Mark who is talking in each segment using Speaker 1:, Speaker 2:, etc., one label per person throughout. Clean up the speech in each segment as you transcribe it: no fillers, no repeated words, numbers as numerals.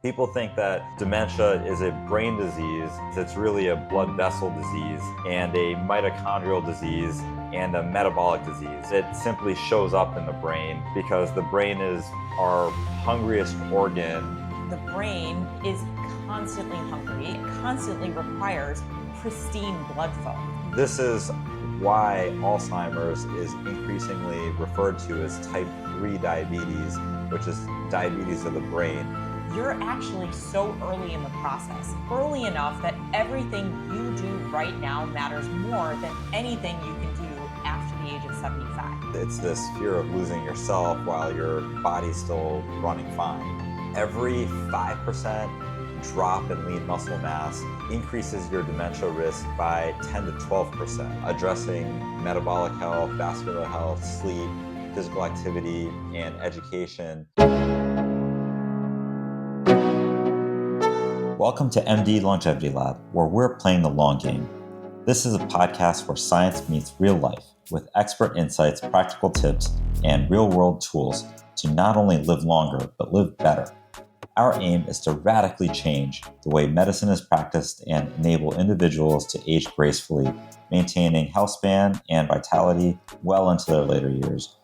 Speaker 1: People think that dementia is a brain disease. It's really a blood vessel disease and a mitochondrial disease and a metabolic disease. It simply shows up in the brain because the brain is our hungriest organ.
Speaker 2: The brain is constantly hungry. It constantly requires pristine blood flow.
Speaker 1: This is why Alzheimer's is increasingly referred to as type 3 diabetes, which is diabetes of the brain.
Speaker 2: You're actually so early in the process, early enough that everything you do right now matters more than anything you can do after the age of 75.
Speaker 1: It's this fear of losing yourself while your body's still running fine. Every 5% drop in lean muscle mass increases your dementia risk by 10 to 12%. Addressing metabolic health, vascular health, sleep, physical activity, and education. Welcome to MD Longevity Lab, where we're playing the long game. This is a podcast where science meets real life with expert insights, practical tips, and real-world tools to not only live longer, but live better. Our aim is to radically change the way medicine is practiced and enable individuals to age gracefully, maintaining health span and vitality well into their later years.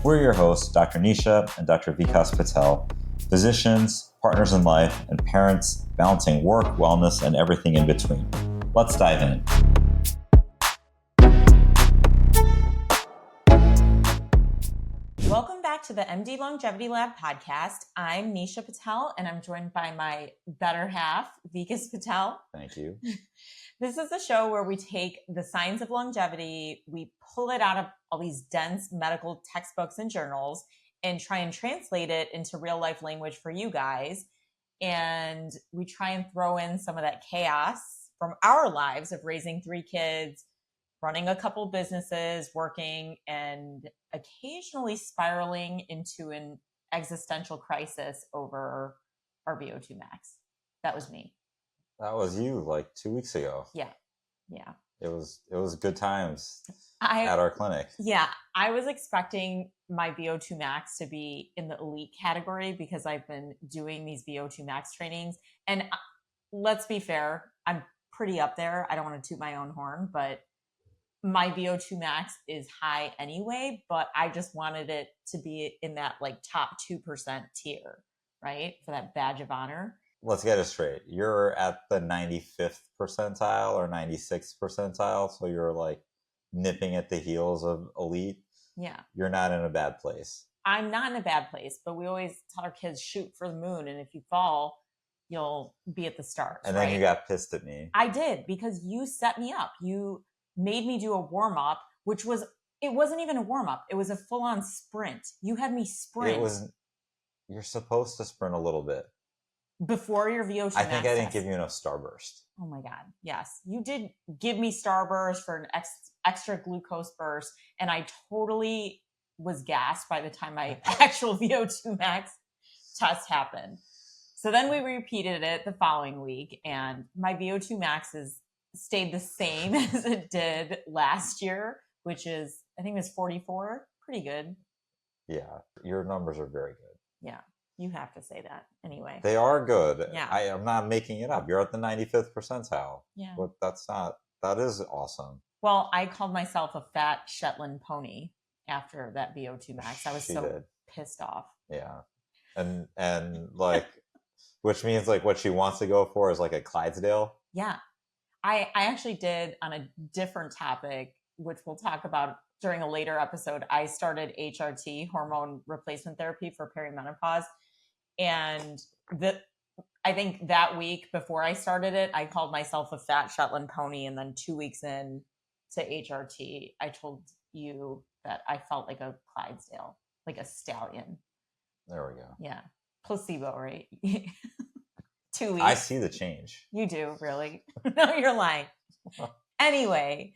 Speaker 1: We're your hosts, Dr. Nisha and Dr. Vikas Patel, physicians, partners in life, and parents balancing work, wellness, and everything in between. Let's dive in.
Speaker 2: Welcome back to the MD Longevity Lab podcast. I'm Nisha Patel, and I'm joined by my better half, Vikas Patel.
Speaker 1: Thank you.
Speaker 2: This is a show where we take the science of longevity, we pull it out of all these dense medical textbooks and journals, and try and translate it into real life language for you guys. And we try and throw in some of that chaos from our lives of raising 3 kids, running a couple businesses, working, and occasionally spiraling into an existential crisis over our VO2 max. That was me.
Speaker 1: That was you like 2 weeks ago.
Speaker 2: Yeah.
Speaker 1: It was good times at our clinic.
Speaker 2: Yeah. I was expecting my VO2 max to be in the elite category because I've been doing these VO2 max trainings. And let's be fair, I'm pretty up there. I don't want to toot my own horn, but my VO2 max is high anyway, but I just wanted it to be in that like top 2% tier, right? For that badge of honor.
Speaker 1: Let's get it straight. You're at the 95th percentile or 96th percentile. So you're like nipping at the heels of elite.
Speaker 2: Yeah.
Speaker 1: You're not in a bad place.
Speaker 2: I'm not in a bad place, but we always tell our kids shoot for the moon. And if you fall, you'll be at the start.
Speaker 1: And then you got pissed at me.
Speaker 2: I did, because you set me up. You made me do a warm up, it wasn't even a warm up. It was a full on sprint. You had me sprint.
Speaker 1: You're supposed to sprint a little bit.
Speaker 2: Before your VO2
Speaker 1: I think I didn't
Speaker 2: test.
Speaker 1: give you enough starburst.
Speaker 2: Oh my God. Yes. You did give me starburst for an extra glucose burst. And I totally was gassed by the time my actual VO2 max test happened. So then we repeated it the following week, and my VO2 max stayed the same as it did last year, which is, I think it was 44. Pretty good.
Speaker 1: Yeah. Your numbers are very good.
Speaker 2: Yeah. You have to say that anyway.
Speaker 1: They are good.
Speaker 2: Yeah.
Speaker 1: I am not making it up. You're at the 95th percentile.
Speaker 2: Yeah.
Speaker 1: But that is awesome.
Speaker 2: Well, I called myself a fat Shetland pony after that VO2 max. I was pissed off.
Speaker 1: Yeah. And like, which means like what she wants to go for is like a Clydesdale.
Speaker 2: Yeah. I actually did, on a different topic, which we'll talk about during a later episode. I started HRT, hormone replacement therapy for perimenopause. And I think that week before I started it, I called myself a fat Shetland pony. And then 2 weeks in to HRT, I told you that I felt like a Clydesdale, like a stallion.
Speaker 1: There we go.
Speaker 2: Yeah. Placebo, right? 2 weeks.
Speaker 1: I see the change.
Speaker 2: You do, really? No, you're lying. Anyway,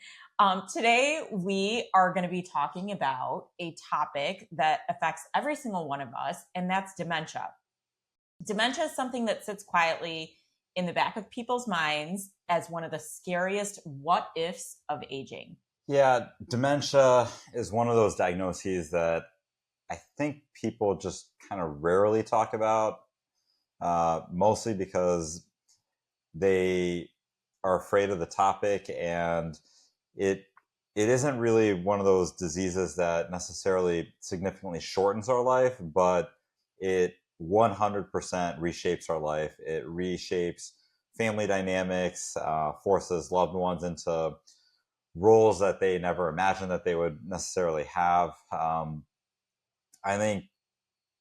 Speaker 2: today we are going to be talking about a topic that affects every single one of us, and that's dementia. Dementia is something that sits quietly in the back of people's minds as one of the scariest what ifs of aging.
Speaker 1: Yeah, dementia is one of those diagnoses that I think people just kind of rarely talk about. mostly because they are afraid of the topic, and it isn't really one of those diseases that necessarily significantly shortens our life, but it 100% reshapes our life. It reshapes family dynamics, forces loved ones into roles that they never imagined that they would necessarily have. I think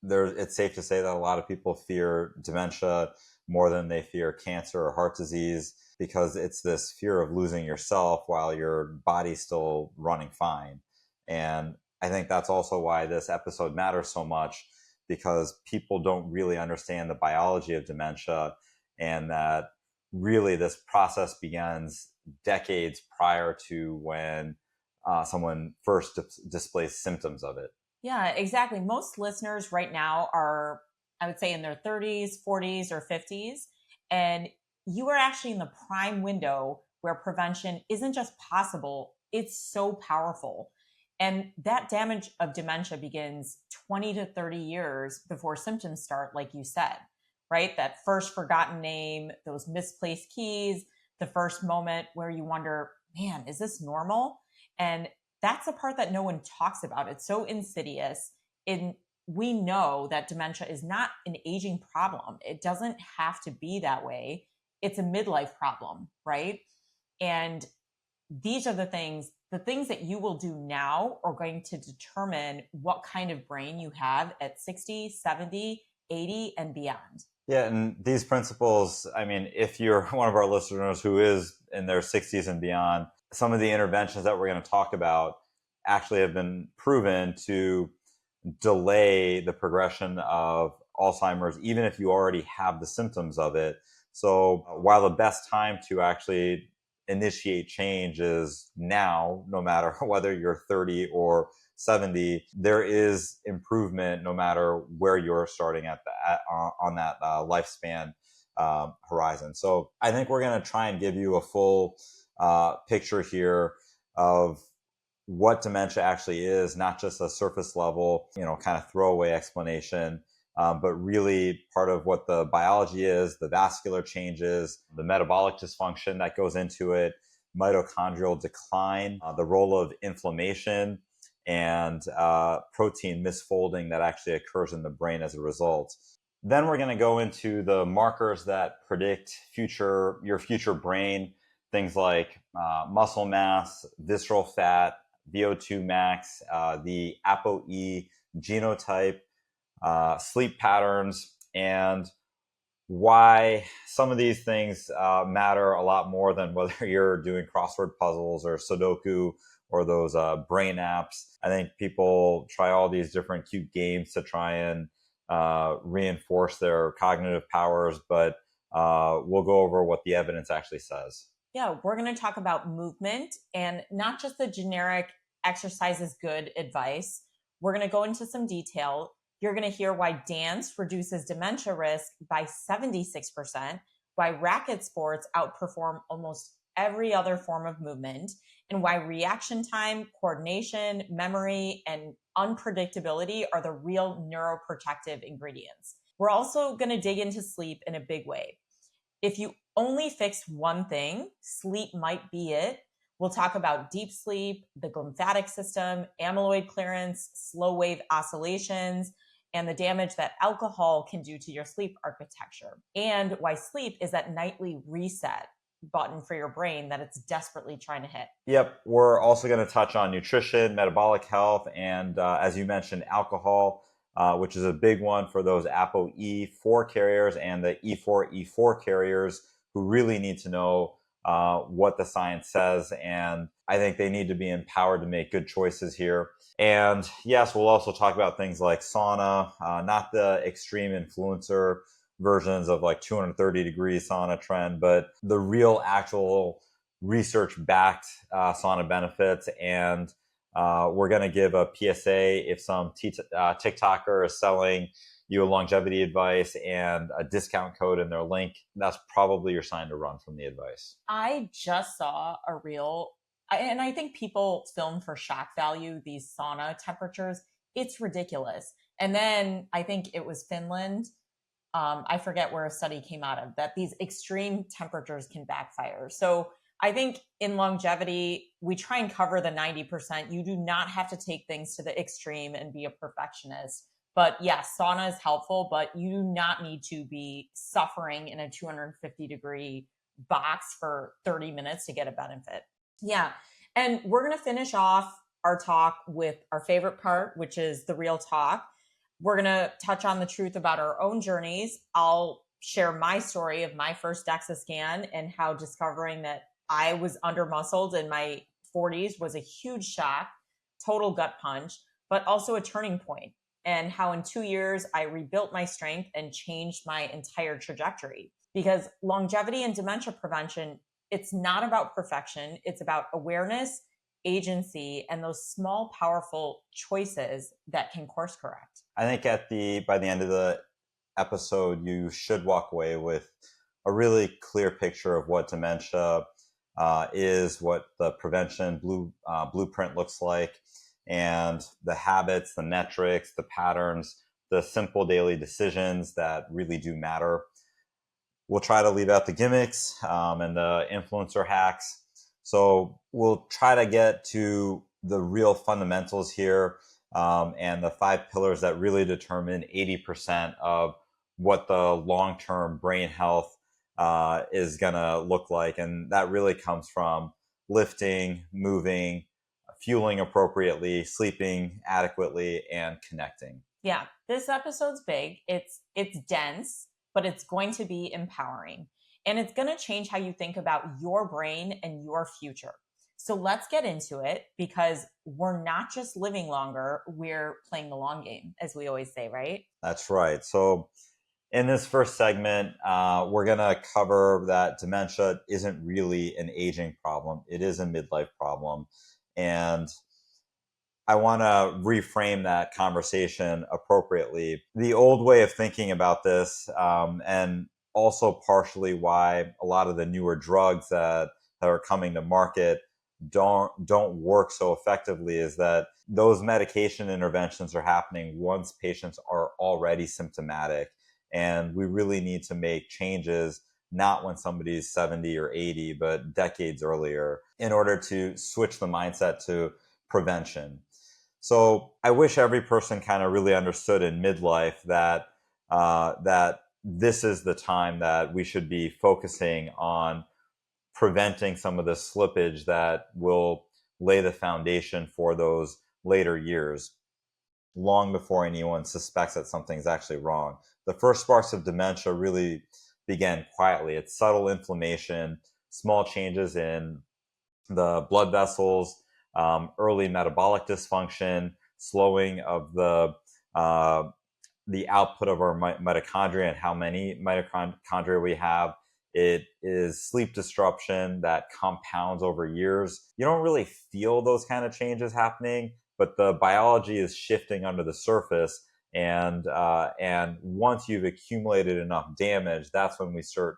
Speaker 1: it's safe to say that a lot of people fear dementia more than they fear cancer or heart disease, because it's this fear of losing yourself while your body's still running fine. And I think that's also why this episode matters so much, because people don't really understand the biology of dementia, and that really this process begins decades prior to when someone first displays symptoms of it.
Speaker 2: Yeah, exactly. Most listeners right now are, I would say, in their 30s, 40s, or 50s. And you are actually in the prime window where prevention isn't just possible, it's so powerful. And that damage of dementia begins 20 to 30 years before symptoms start, like you said, right? That first forgotten name, those misplaced keys, the first moment where you wonder, man, is this normal? And that's the part that no one talks about. It's so insidious. We know that dementia is not an aging problem. It doesn't have to be that way. It's a midlife problem, right? And these are the things that you will do now are going to determine what kind of brain you have at 60, 70, 80, and beyond.
Speaker 1: Yeah, and these principles, I mean, if you're one of our listeners who is in their 60s and beyond, some of the interventions that we're going to talk about actually have been proven to delay the progression of Alzheimer's, even if you already have the symptoms of it. So while the best time to actually initiate change is now, no matter whether you're 30 or 70, there is improvement no matter where you're starting on that lifespan horizon. So I think we're going to try and give you a full picture here of what dementia actually is, not just a surface level, kind of throwaway explanation, but really part of what the biology is, the vascular changes, the metabolic dysfunction that goes into it, mitochondrial decline, the role of inflammation, and protein misfolding that actually occurs in the brain as a result. Then we're going to go into the markers that predict your future brain, things like muscle mass, visceral fat, VO2 max, the ApoE genotype, sleep patterns, and why some of these things matter a lot more than whether you're doing crossword puzzles or Sudoku or those brain apps. I think people try all these different cute games to try and reinforce their cognitive powers, but we'll go over what the evidence actually says.
Speaker 2: Yeah, we're going to talk about movement, and not just the generic exercise is good advice. We're going to go into some detail. You're going to hear why dance reduces dementia risk by 76%, why racket sports outperform almost every other form of movement, and why reaction time, coordination, memory, and unpredictability are the real neuroprotective ingredients. We're also going to dig into sleep in a big way. If you only fix one thing, sleep might be it. We'll talk about deep sleep, the glymphatic system, amyloid clearance, slow wave oscillations, and the damage that alcohol can do to your sleep architecture, and why sleep is that nightly reset button for your brain that it's desperately trying to hit.
Speaker 1: Yep. We're also going to touch on nutrition, metabolic health, and as you mentioned, alcohol, which is a big one for those ApoE4 carriers and the E4E4 carriers who really need to know what the science says. And I think they need to be empowered to make good choices here. And yes, we'll also talk about things like sauna, not the extreme influencer versions of like 230 degree sauna trend, but the real actual research-backed sauna benefits. And we're going to give a PSA if some TikToker is selling you a longevity advice and a discount code in their link. That's probably your sign to run from the advice.
Speaker 2: I just saw a reel, and I think people film for shock value these sauna temperatures. It's ridiculous. And then I think it was Finland. I forget where a study came out of, that these extreme temperatures can backfire. So I think in longevity, we try and cover the 90%. You do not have to take things to the extreme and be a perfectionist. But yes, sauna is helpful, but you do not need to be suffering in a 250-degree box for 30 minutes to get a benefit. Yeah. And we're going to finish off our talk with our favorite part, which is the real talk. We're going to touch on the truth about our own journeys. I'll share my story of my first DEXA scan and how discovering that I was under muscled in my 40s was a huge shock, total gut punch, but also a turning point. And how in 2 years, I rebuilt my strength and changed my entire trajectory. Because longevity and dementia prevention, it's not about perfection. It's about awareness, agency, and those small, powerful choices that can course correct.
Speaker 1: I think by the end of the episode, you should walk away with a really clear picture of what dementia is, what the prevention blueprint looks like, and the habits, the metrics, the patterns, the simple daily decisions that really do matter. We'll try to leave out the gimmicks and the influencer hacks. So we'll try to get to the real fundamentals here and the 5 pillars that really determine 80% of what the long-term brain health is going to look like. And that really comes from lifting, moving, fueling appropriately, sleeping adequately, and connecting.
Speaker 2: Yeah, this episode's big. It's dense, but it's going to be empowering. And it's going to change how you think about your brain and your future. So let's get into it, because we're not just living longer, we're playing the long game, as we always say, right?
Speaker 1: That's right. So in this first segment, we're going to cover that dementia isn't really an aging problem. It is a midlife problem. And I want to reframe that conversation appropriately. The old way of thinking about this, and also partially why a lot of the newer drugs that are coming to market don't work so effectively, is that those medication interventions are happening once patients are already symptomatic. And we really need to make changes, not when somebody's 70 or 80, but decades earlier, in order to switch the mindset to prevention. So I wish every person kind of really understood in midlife that that this is the time that we should be focusing on preventing some of the slippage that will lay the foundation for those later years, long before anyone suspects that something's actually wrong. The first sparks of dementia really began quietly. It's subtle inflammation, small changes in the blood vessels, early metabolic dysfunction, slowing of the output of our mitochondria and how many mitochondria we have. It is sleep disruption that compounds over years. You don't really feel those kind of changes happening, but the biology is shifting under the surface. And once you've accumulated enough damage, that's when we start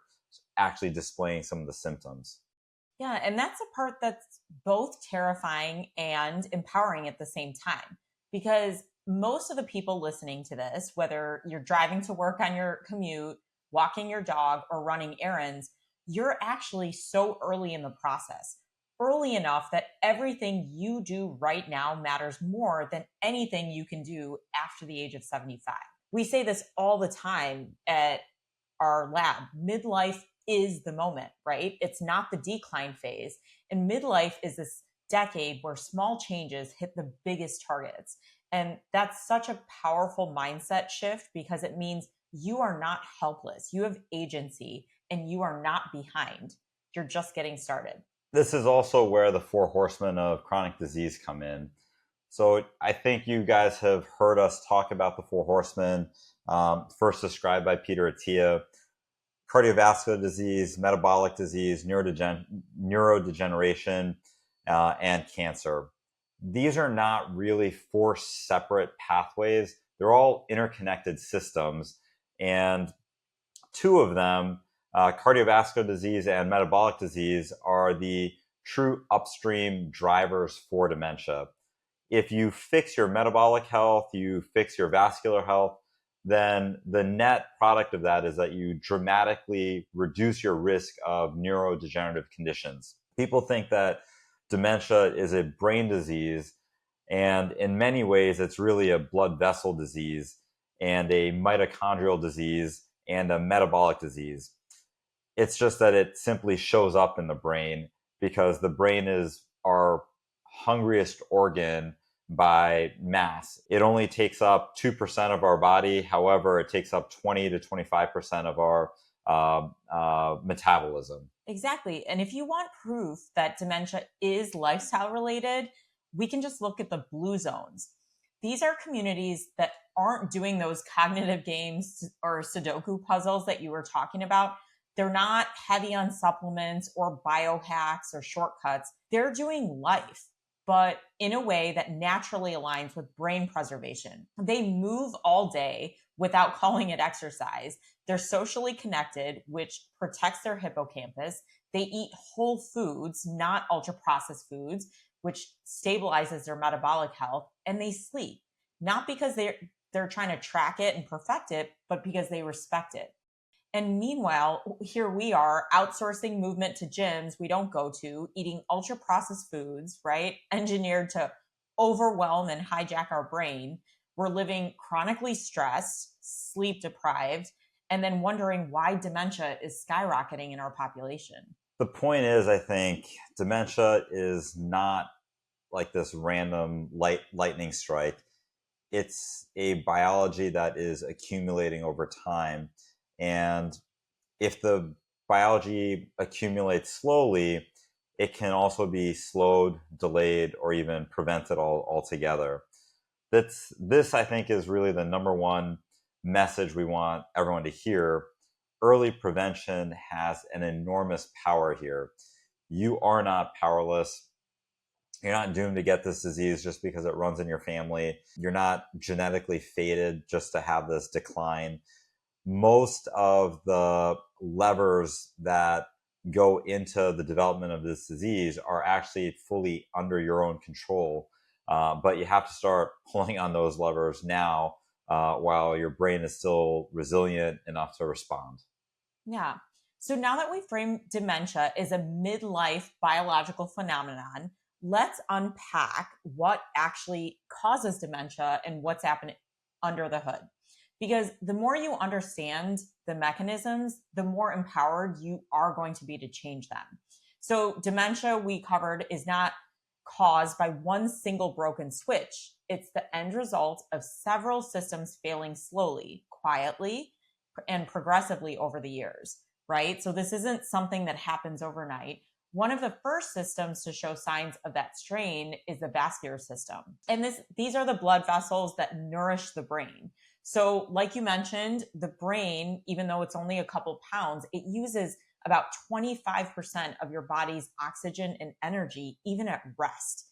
Speaker 1: actually displaying some of the symptoms.
Speaker 2: Yeah, and that's a part that's both terrifying and empowering at the same time, because most of the people listening to this, whether you're driving to work on your commute, walking your dog, or running errands, you're actually so early in the process, early enough that everything you do right now matters more than anything you can do after the age of 75. We say this all the time at our lab. Midlife is the moment, right? It's not the decline phase. And midlife is this decade where small changes hit the biggest targets. And that's such a powerful mindset shift, because it means you are not helpless. You have agency and you are not behind. You're just getting started.
Speaker 1: This is also where the Four Horsemen of chronic disease come in. So I think you guys have heard us talk about the Four Horsemen, first described by Peter Attia: cardiovascular disease, metabolic disease, neurodegeneration, and cancer. These are not really 4 separate pathways. They're all interconnected systems. And 2 of them, cardiovascular disease and metabolic disease, are the true upstream drivers for dementia. If you fix your metabolic health, you fix your vascular health, then the net product of that is that you dramatically reduce your risk of neurodegenerative conditions. People think that dementia is a brain disease, and in many ways, it's really a blood vessel disease and a mitochondrial disease and a metabolic disease. It's just that it simply shows up in the brain because the brain is our hungriest organ by mass. It only takes up 2% of our body. However, it takes up 20 to 25% of our metabolism.
Speaker 2: Exactly. And if you want proof that dementia is lifestyle related, we can just look at the blue zones. These are communities that aren't doing those cognitive games or Sudoku puzzles that you were talking about. They're not heavy on supplements or biohacks or shortcuts. They're doing life, but in a way that naturally aligns with brain preservation. They move all day without calling it exercise. They're socially connected, which protects their hippocampus. They eat whole foods, not ultra-processed foods, which stabilizes their metabolic health. And they sleep, not because they're trying to track it and perfect it, but because they respect it. And meanwhile, here we are outsourcing movement to gyms we don't go to, eating ultra processed foods, right? Engineered to overwhelm and hijack our brain. We're living chronically stressed, sleep deprived, and then wondering why dementia is skyrocketing in our population.
Speaker 1: The point is, I think dementia is not like this random lightning strike. It's a biology that is accumulating over time. And if the biology accumulates slowly, it can also be slowed, delayed, or even prevented altogether. This, I think, is really the number one message we want everyone to hear. Early prevention has an enormous power here. You are not powerless. You're not doomed to get this disease just because it runs in your family. You're not genetically fated just to have this decline. Most of the levers that go into the development of this disease are actually fully under your own control. But you have to start pulling on those levers now while your brain is still resilient enough to respond.
Speaker 2: Yeah. So now that we frame dementia as a midlife biological phenomenon, let's unpack what actually causes dementia and what's happening under the hood. Because the more you understand the mechanisms, the more empowered you are going to be to change them. So dementia, we covered, is not caused by one single broken switch. It's the end result of several systems failing slowly, quietly, and progressively over the years, right? So this isn't something that happens overnight. One of the first systems to show signs of that strain is the vascular system. And these are the blood vessels that nourish the brain. So like you mentioned, the brain, even though it's only a couple pounds, it uses about 25% of your body's oxygen and energy, even at rest.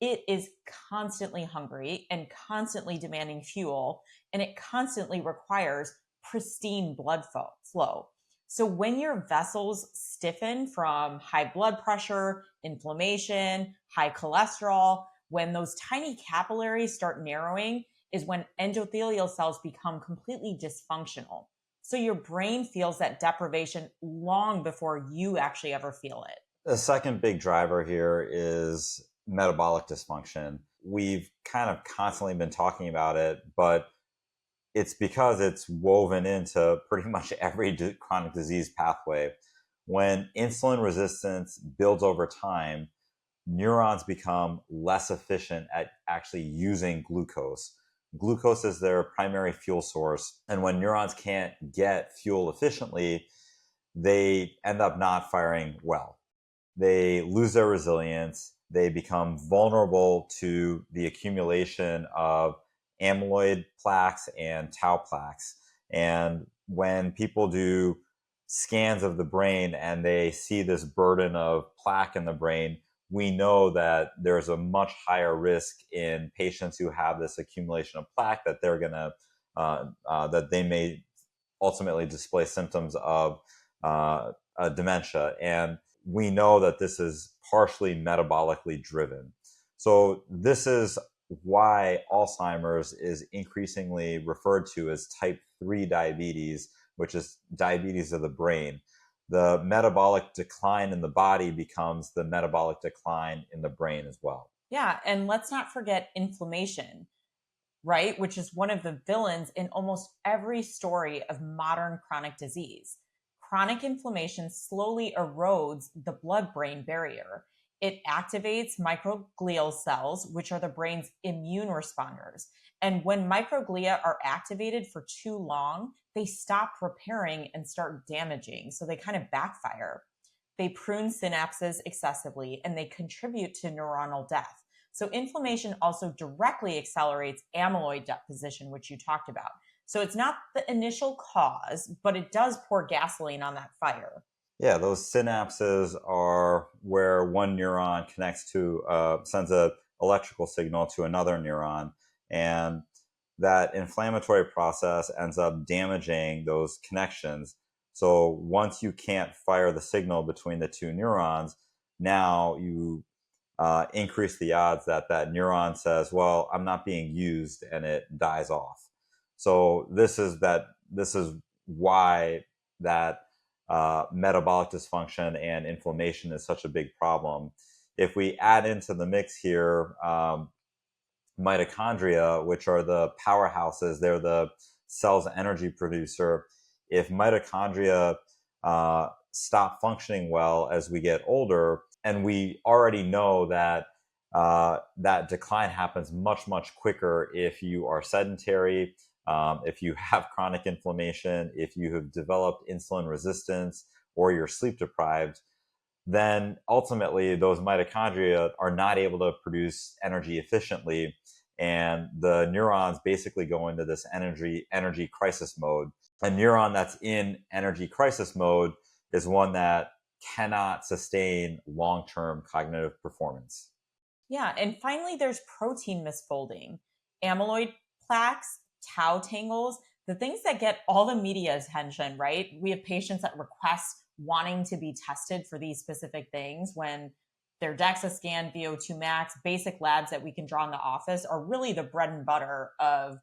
Speaker 2: It is constantly hungry and constantly demanding fuel, and it constantly requires pristine blood flow. So when your vessels stiffen from high blood pressure, inflammation, high cholesterol, when those tiny capillaries start narrowing, is when endothelial cells become completely dysfunctional. So your brain feels that deprivation long before you actually ever feel it.
Speaker 1: The second big driver here is metabolic dysfunction. We've kind of constantly been talking about it, but it's because it's woven into pretty much every chronic disease pathway. When insulin resistance builds over time, neurons become less efficient at actually using glucose. Glucose is their primary fuel source. And when neurons can't get fuel efficiently, they end up not firing well. They lose their resilience. They become vulnerable to the accumulation of amyloid plaques and tau plaques. And when people do scans of the brain and they see this burden of plaque in the brain, we know that there's a much higher risk in patients who have this accumulation of plaque that they're gonna that they may ultimately display symptoms of dementia. And we know that this is partially metabolically driven. So this is why Alzheimer's is increasingly referred to as type 3 diabetes, which is diabetes of the brain. The metabolic decline in the body becomes the metabolic decline in the brain as well.
Speaker 2: Yeah, and let's not forget inflammation, right? Which is one of the villains in almost every story of modern chronic disease. Chronic inflammation slowly erodes the blood-brain barrier. It activates microglial cells, which are the brain's immune responders. And when microglia are activated for too long, they stop repairing and start damaging. So they kind of backfire. They prune synapses excessively, and they contribute to neuronal death. So inflammation also directly accelerates amyloid deposition, which you talked about. So it's not the initial cause, but it does pour gasoline on that fire.
Speaker 1: Yeah, those synapses are where one neuron connects to, sends an electrical signal to another neuron. And that inflammatory process ends up damaging those connections. So once you can't fire the signal between the two neurons, now you increase the odds that that neuron says, well, I'm not being used, and it dies off. So this is why that metabolic dysfunction and inflammation is such a big problem. If we add into the mix here mitochondria, which are the powerhouses, they're the cell's energy producer. If mitochondria stop functioning well as we get older, and we already know that that decline happens much, much quicker if you are sedentary, if you have chronic inflammation, if you have developed insulin resistance, or you're sleep deprived, then ultimately those mitochondria are not able to produce energy efficiently. And the neurons basically go into this energy crisis mode. A neuron that's in energy crisis mode is one that cannot sustain long-term cognitive performance.
Speaker 2: Yeah, and finally, there's protein misfolding, amyloid plaques, tau tangles, the things that get all the media attention, right? We have patients that request wanting to be tested for these specific things when their DEXA scan, VO2 max, basic labs that we can draw in the office are really the bread and butter of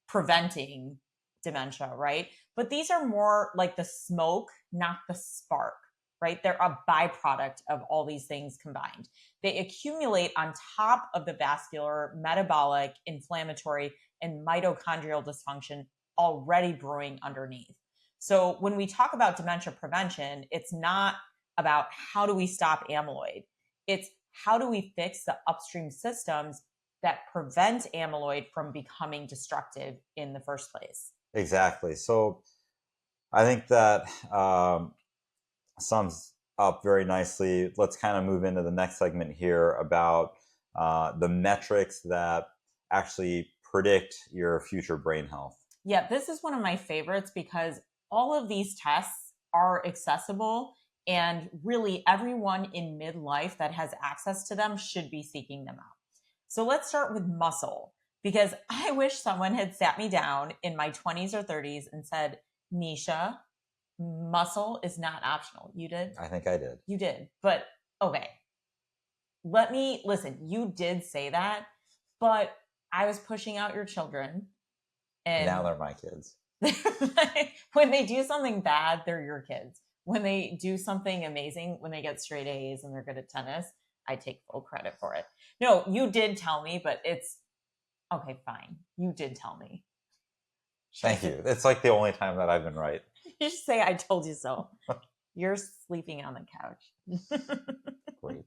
Speaker 2: preventing dementia, right? But these are more like the smoke, not the spark, right? They're a byproduct of all these things combined. They accumulate on top of the vascular, metabolic, inflammatory, and mitochondrial dysfunction already brewing underneath. So when we talk about dementia prevention, it's not about how do we stop amyloid. It's how do we fix the upstream systems that prevent amyloid from becoming destructive in the first place.
Speaker 1: Exactly. So I think that sums up very nicely. Let's kind of move into the next segment here about the metrics that actually predict your future brain health.
Speaker 2: Yeah, this is one of my favorites because all of these tests are accessible, and really everyone in midlife that has access to them should be seeking them out. So let's start with muscle, because I wish someone had sat me down in my 20s or 30s and said, Nisha, muscle is not optional. You did?
Speaker 1: I think I did.
Speaker 2: You did. But okay, listen, you did say that, but I was pushing out your children. And
Speaker 1: now they're my kids.
Speaker 2: When they do something bad, they're your kids. When they do something amazing, when they get straight A's and they're good at tennis, I take full credit for it. No, you did tell me, but it's okay, fine. You did tell me.
Speaker 1: Thank you. It's like the only time that I've been right.
Speaker 2: You should say, I told you so. You're sleeping on the couch.
Speaker 1: Great.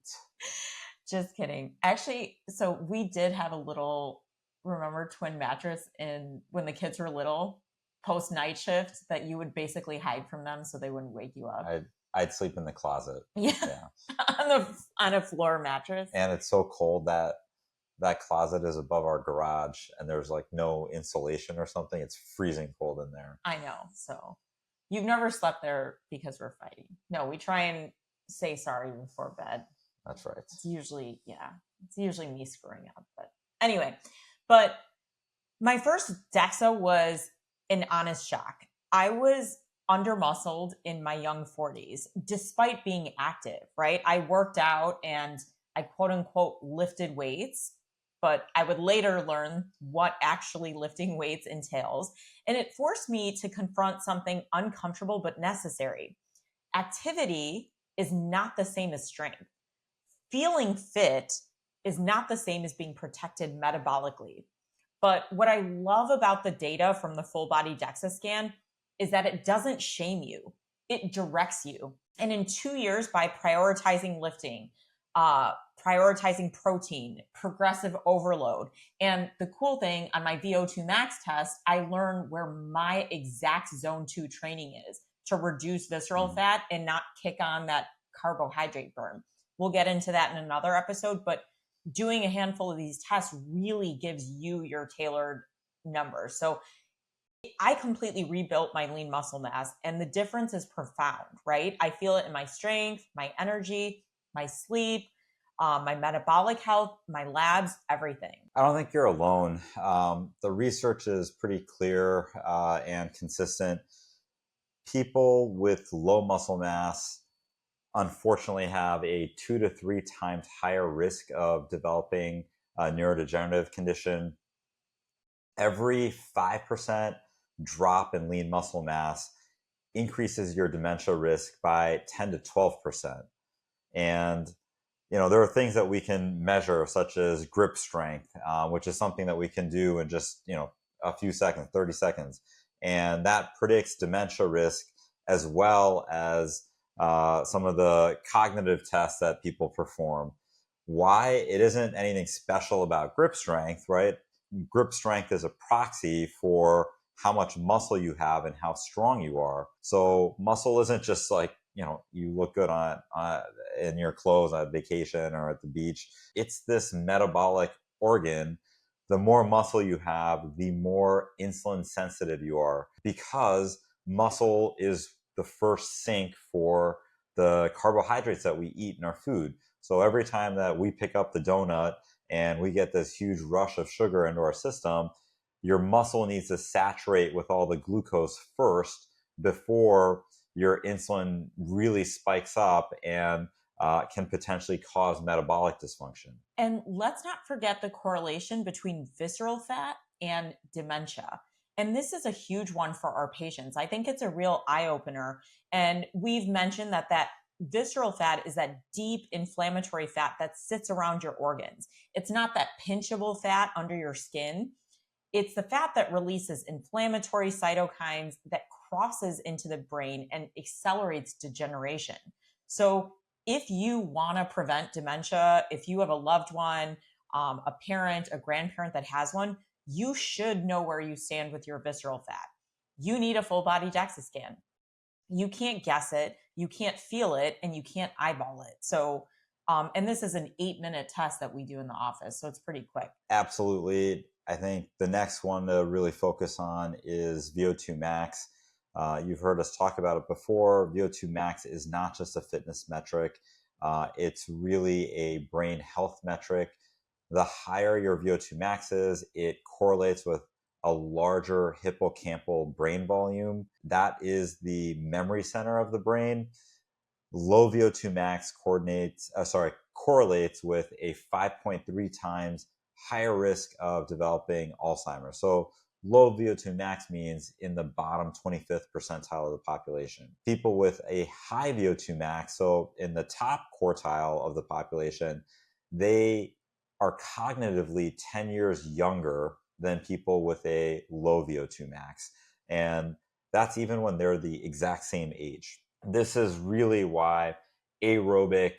Speaker 2: Just kidding. Actually, so we did have a little, remember, twin mattress when the kids were little, post night shift, that you would basically hide from them so they wouldn't wake you up.
Speaker 1: I'd sleep in the closet.
Speaker 2: Yeah. on a floor mattress.
Speaker 1: And it's so cold that closet is above our garage, and there's like no insulation or something. It's freezing cold in there.
Speaker 2: I know. So you've never slept there because we're fighting. No, we try and say sorry before bed.
Speaker 1: That's right.
Speaker 2: It's usually me screwing up. But anyway, my first DEXA was an honest shock. I was under-muscled in my young 40s, despite being active, right? I worked out and I quote unquote lifted weights, but I would later learn what actually lifting weights entails. And it forced me to confront something uncomfortable but necessary. Activity is not the same as strength. Feeling fit is not the same as being protected metabolically. But what I love about the data from the full body DEXA scan is that it doesn't shame you, it directs you. And in 2 years, by prioritizing lifting, prioritizing protein, progressive overload, and the cool thing on my VO2 max test, I learned where my exact zone 2 training is to reduce visceral fat and not kick on that carbohydrate burn. We'll get into that in another episode, but doing a handful of these tests really gives you your tailored numbers. So I completely rebuilt my lean muscle mass, and the difference is profound, right? I feel it in my strength, my energy, my sleep, my metabolic health, my labs, everything.
Speaker 1: I don't think you're alone. The research is pretty clear and consistent. People with low muscle mass unfortunately have a 2 to 3 times higher risk of developing a neurodegenerative condition. Every 5% drop in lean muscle mass increases your dementia risk by 10 to 12%. And there are things that we can measure, such as grip strength, which is something that we can do in just a few seconds, 30 seconds, and that predicts dementia risk, as well as some of the cognitive tests that people perform. Why? It isn't anything special about grip strength, right? Grip strength is a proxy for how much muscle you have and how strong you are. So muscle isn't just like, you look good on in your clothes on vacation or at the beach. It's this metabolic organ. The more muscle you have, the more insulin sensitive you are, because muscle is the first sink for the carbohydrates that we eat in our food. So every time that we pick up the donut and we get this huge rush of sugar into our system, your muscle needs to saturate with all the glucose first before your insulin really spikes up and can potentially cause metabolic dysfunction.
Speaker 2: And let's not forget the correlation between visceral fat and dementia. And this is a huge one for our patients. I think it's a real eye-opener. And we've mentioned that visceral fat is that deep inflammatory fat that sits around your organs. It's not that pinchable fat under your skin. It's the fat that releases inflammatory cytokines that crosses into the brain and accelerates degeneration. So if you want to prevent dementia, if you have a loved one, a parent, a grandparent that has one, you should know where you stand with your visceral fat. You need a full body DEXA scan. You can't guess it, you can't feel it, and you can't eyeball it. So, and this is an 8-minute test that we do in the office, so it's pretty quick.
Speaker 1: Absolutely. I think the next one to really focus on is VO2 max. You've heard us talk about it before. VO2 max is not just a fitness metric. It's really a brain health metric. The higher your VO2 max is, it correlates with a larger hippocampal brain volume. That is the memory center of the brain. Low VO2 max correlates with a 5.3 times higher risk of developing Alzheimer's. So low VO2 max means in the bottom 25th percentile of the population. People with a high VO2 max, so in the top quartile of the population, they are cognitively 10 years younger than people with a low VO2 max. And that's even when they're the exact same age. This is really why aerobic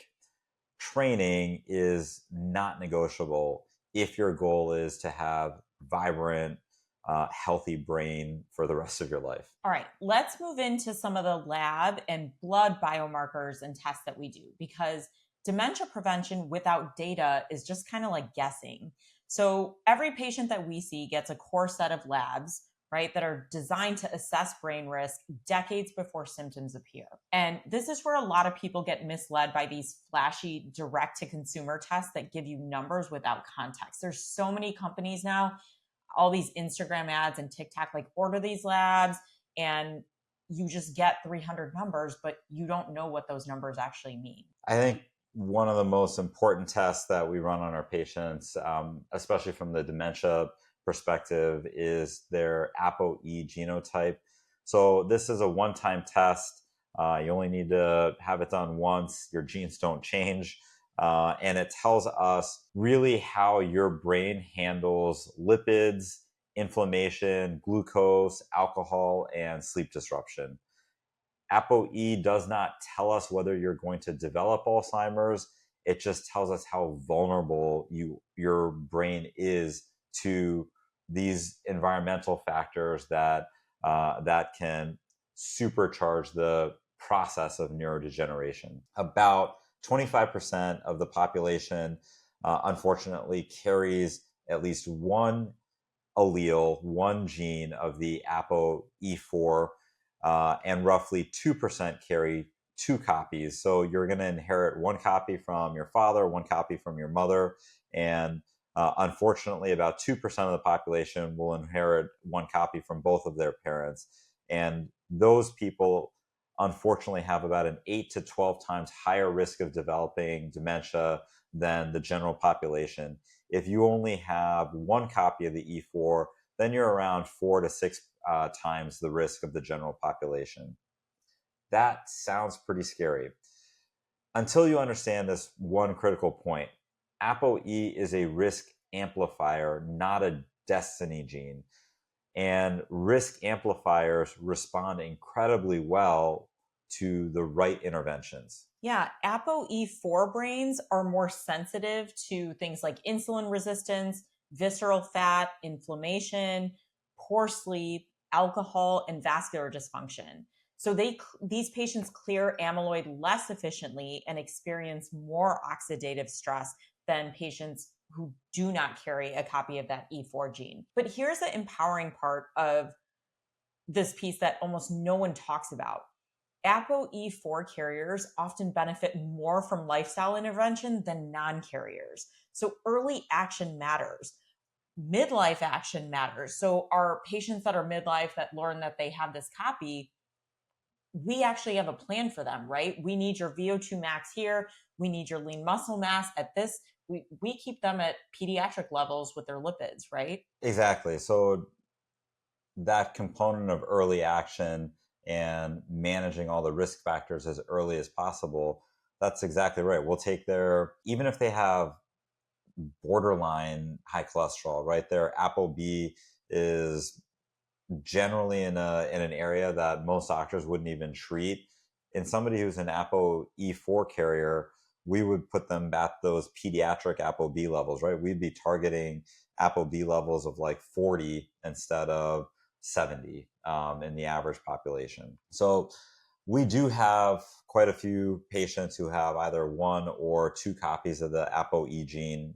Speaker 1: training is not negotiable if your goal is to have vibrant, healthy brain for the rest of your life.
Speaker 2: All right, let's move into some of the lab and blood biomarkers and tests that we do, because dementia prevention without data is just kind of like guessing. So every patient that we see gets a core set of labs, right, that are designed to assess brain risk decades before symptoms appear. And this is where a lot of people get misled by these flashy direct-to-consumer tests that give you numbers without context. There's so many companies now, all these Instagram ads and TikTok, like order these labs and you just get 300 numbers, but you don't know what those numbers actually mean.
Speaker 1: I think one of the most important tests that we run on our patients, especially from the dementia perspective, is their ApoE genotype. So this is a one-time test. You only need to have it done once. Your genes don't change. And it tells us really how your brain handles lipids, inflammation, glucose, alcohol, and sleep disruption. ApoE does not tell us whether you're going to develop Alzheimer's. It just tells us how vulnerable your brain is to these environmental factors that can supercharge the process of neurodegeneration. About 25% of the population, unfortunately, carries at least one allele, one gene of the ApoE4, and roughly 2% carry two copies. So you're going to inherit one copy from your father, one copy from your mother, and unfortunately, about 2% of the population will inherit one copy from both of their parents. And those people, unfortunately, have about an 8 to 12 times higher risk of developing dementia than the general population. If you only have one copy of the E4, then you're around 4 to 6 times the risk of the general population. That sounds pretty scary. Until you understand this one critical point, ApoE is a risk amplifier, not a destiny gene. And risk amplifiers respond incredibly well to the right interventions.
Speaker 2: Yeah, ApoE4 brains are more sensitive to things like insulin resistance, visceral fat, inflammation, poor sleep, alcohol, and vascular dysfunction. So these patients clear amyloid less efficiently and experience more oxidative stress than patients who do not carry a copy of that E4 gene. But here's the empowering part of this piece that almost no one talks about. ApoE4 carriers often benefit more from lifestyle intervention than non-carriers. So early action matters. Midlife action matters. So our patients that are midlife that learn that they have this copy, we actually have a plan for them, right? We need your VO2 max here. We need your lean muscle mass at this. We keep them at pediatric levels with their lipids, right?
Speaker 1: Exactly. So that component of early action and managing all the risk factors as early as possible, that's exactly right. We'll take even if they have borderline high cholesterol, right? Their ApoB is generally in an area that most doctors wouldn't even treat. In somebody who's an ApoE4 carrier, we would put them at those pediatric ApoB levels, right? We'd be targeting ApoB levels of like 40 instead of 70 in the average population. So we do have quite a few patients who have either one or two copies of the ApoE gene,